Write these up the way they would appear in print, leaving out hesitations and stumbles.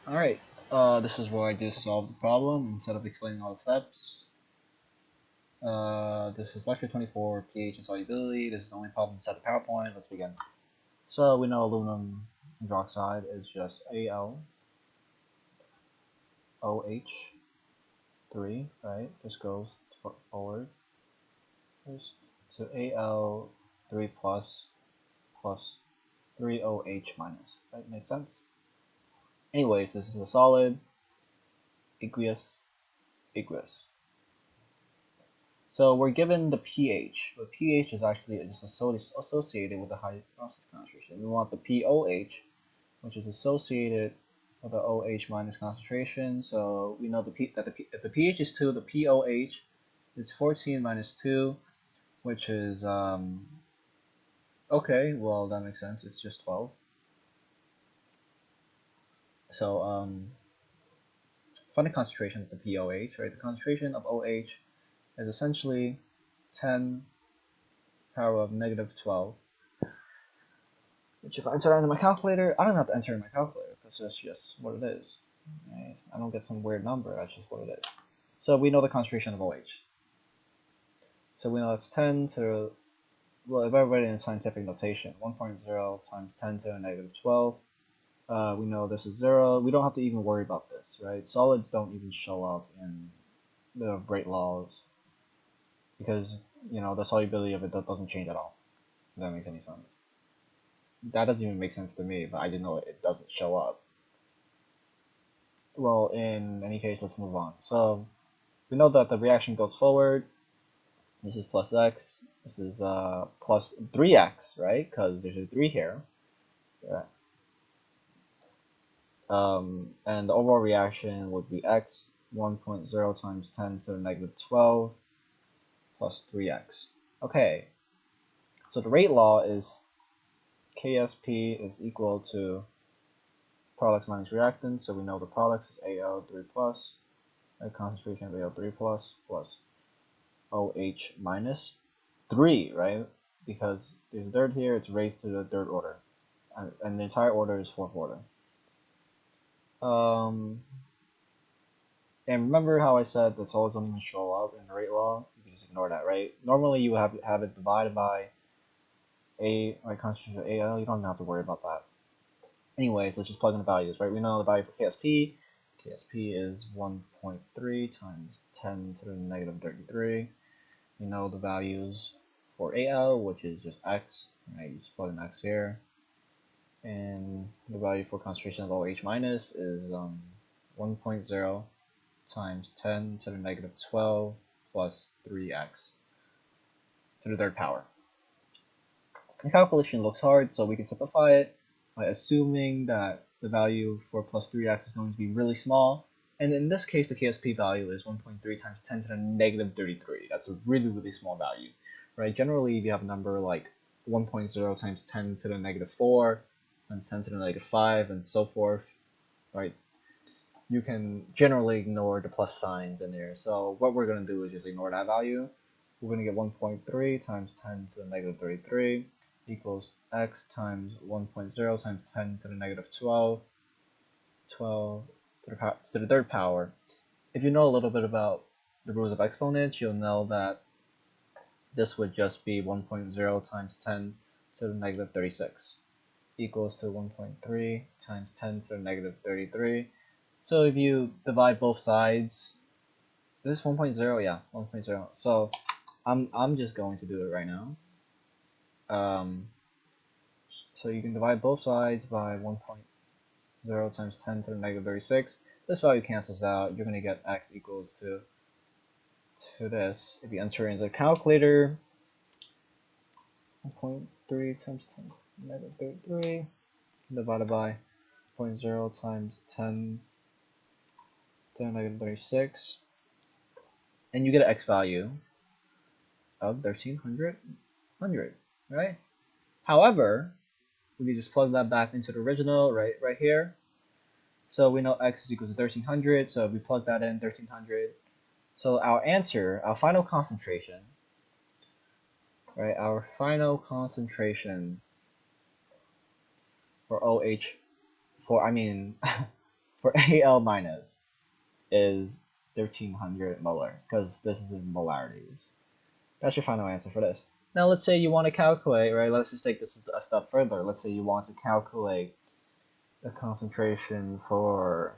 Alright, this is where I just solve the problem instead of explaining all the steps. This is lecture 24, pH and solubility. This is the only problem inside the PowerPoint. Let's begin. So we know aluminum hydroxide is just AlOH3, right? This goes forward. So Al3 plus 3OH minus, right? Makes sense? Anyways, this is a solid, aqueous. So we're given the pH, but pH is actually just associated with the high concentration. We want the pOH, which is associated with the OH minus concentration. So we know if the pH is 2, the pOH is 14 minus 2, which is, okay, well that makes sense, it's just 12. So find the concentration of the pOH, right? The concentration of OH is essentially 10 power of negative 12, which if I enter into my calculator, I don't have to enter in my calculator because that's just what it is. Right? I don't get some weird number, that's just what it is. So we know the concentration of OH. So we know it's 10 to, well, if I write it in scientific notation, 1.0 times 10 to the negative 12. We know this is 0. We don't have to even worry about this, right? Solids don't even show up in the rate laws because, you know, the solubility of it doesn't change at all, if that makes any sense. That doesn't even make sense to me, but I didn't know it doesn't show up. Well, in any case, let's move on. So we know that the reaction goes forward. This is plus x. This is plus 3x, right? Because there's a 3 here. Yeah. And the overall reaction would be x 1.0 times 10 to the negative 12 plus 3x. Okay, so the rate law is KSP is equal to products minus reactants, so we know the products is AL3 plus, the concentration of AL3 plus OH minus 3, right? Because there's a third here, it's raised to the third order, and the entire order is fourth order. And remember how I said that solids don't even show up in the rate law? You can just ignore that, right? Normally you have it divided by concentration of AL. You don't even have to worry about that. Anyways, let's just plug in the values, right? We know the value for KSP. KSP is 1.3 times 10 to the negative 33. We know the values for AL, which is just x, right? You just plug in x here. And the value for concentration of OH minus is 1.0 times 10 to the negative 12 plus 3x to the third power. The calculation looks hard, so we can simplify it by assuming that the value for plus 3x is going to be really small. And in this case, the KSP value is 1.3 times 10 to the negative 33. That's a really small value, right? Generally, if you have a number like 1.0 times 10 to the negative 4 times 10 to the negative 5 and so forth, right? You can generally ignore the plus signs in there. So what we're going to do is just ignore that value. We're going to get 1.3 times 10 to the negative 33 equals x times 1.0 times 10 to the negative 12 to the third power. If you know a little bit about the rules of exponents, you'll know that this would just be 1.0 times 10 to the negative 36 equals to 1.3 times 10 to the negative 33. So if you divide both sides, this is 1.0, yeah, 1.0. So I'm just going to do it right now. So you can divide both sides by 1.0 times 10 to the negative 36. This value cancels out. You're going to get x equals to this. If you enter into the calculator, 1.3 times 10 to the negative 33 divided by 0.0 times 10 to the negative 36, and you get an x value of 1300, right? However, we can just plug that back into the original right here. So we know x is equal to 1300, so we plug that in, 1300. So our answer, our final concentration, right? Our final concentration for OH, for Al minus is 1300 molar, because this is in molarities. That's your final answer for this. Now let's say you want to calculate, right? Let's just take this a step further. Let's say you want to calculate the concentration for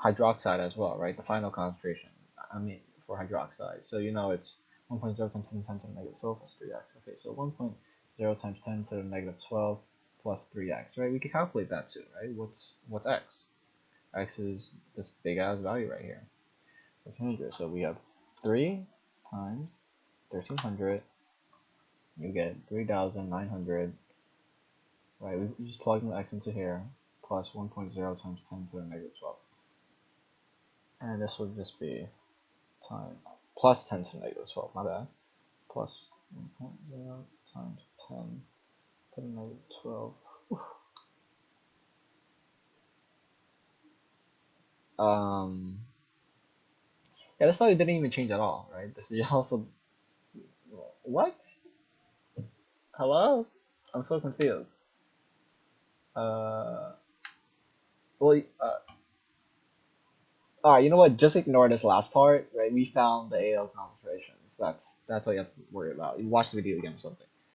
hydroxide as well, right? The final concentration, I mean, for hydroxide. So you know it's 1.0 times 10 to the negative 12 plus 3x. Okay, so 1.0 times 10 to the negative 12 plus 3x, right? We can calculate that too, right? What's x? X is this big ass value right here, 1300. So we have 3 times 1300, you get 3900, right? We just plug in the x into here, plus 1.0 times 10 to the negative 12. And this would just be time plus 10 to the negative 12, my bad. Plus 1.0 times 10 to the negative 12. Oof. Yeah, this value didn't even change at all, right? This is also, what? Hello? I'm so confused. Uh, well, alright, you know what? Just ignore this last part, right? We found the AL concentrations. That's all you have to worry about. You watch the video again or something.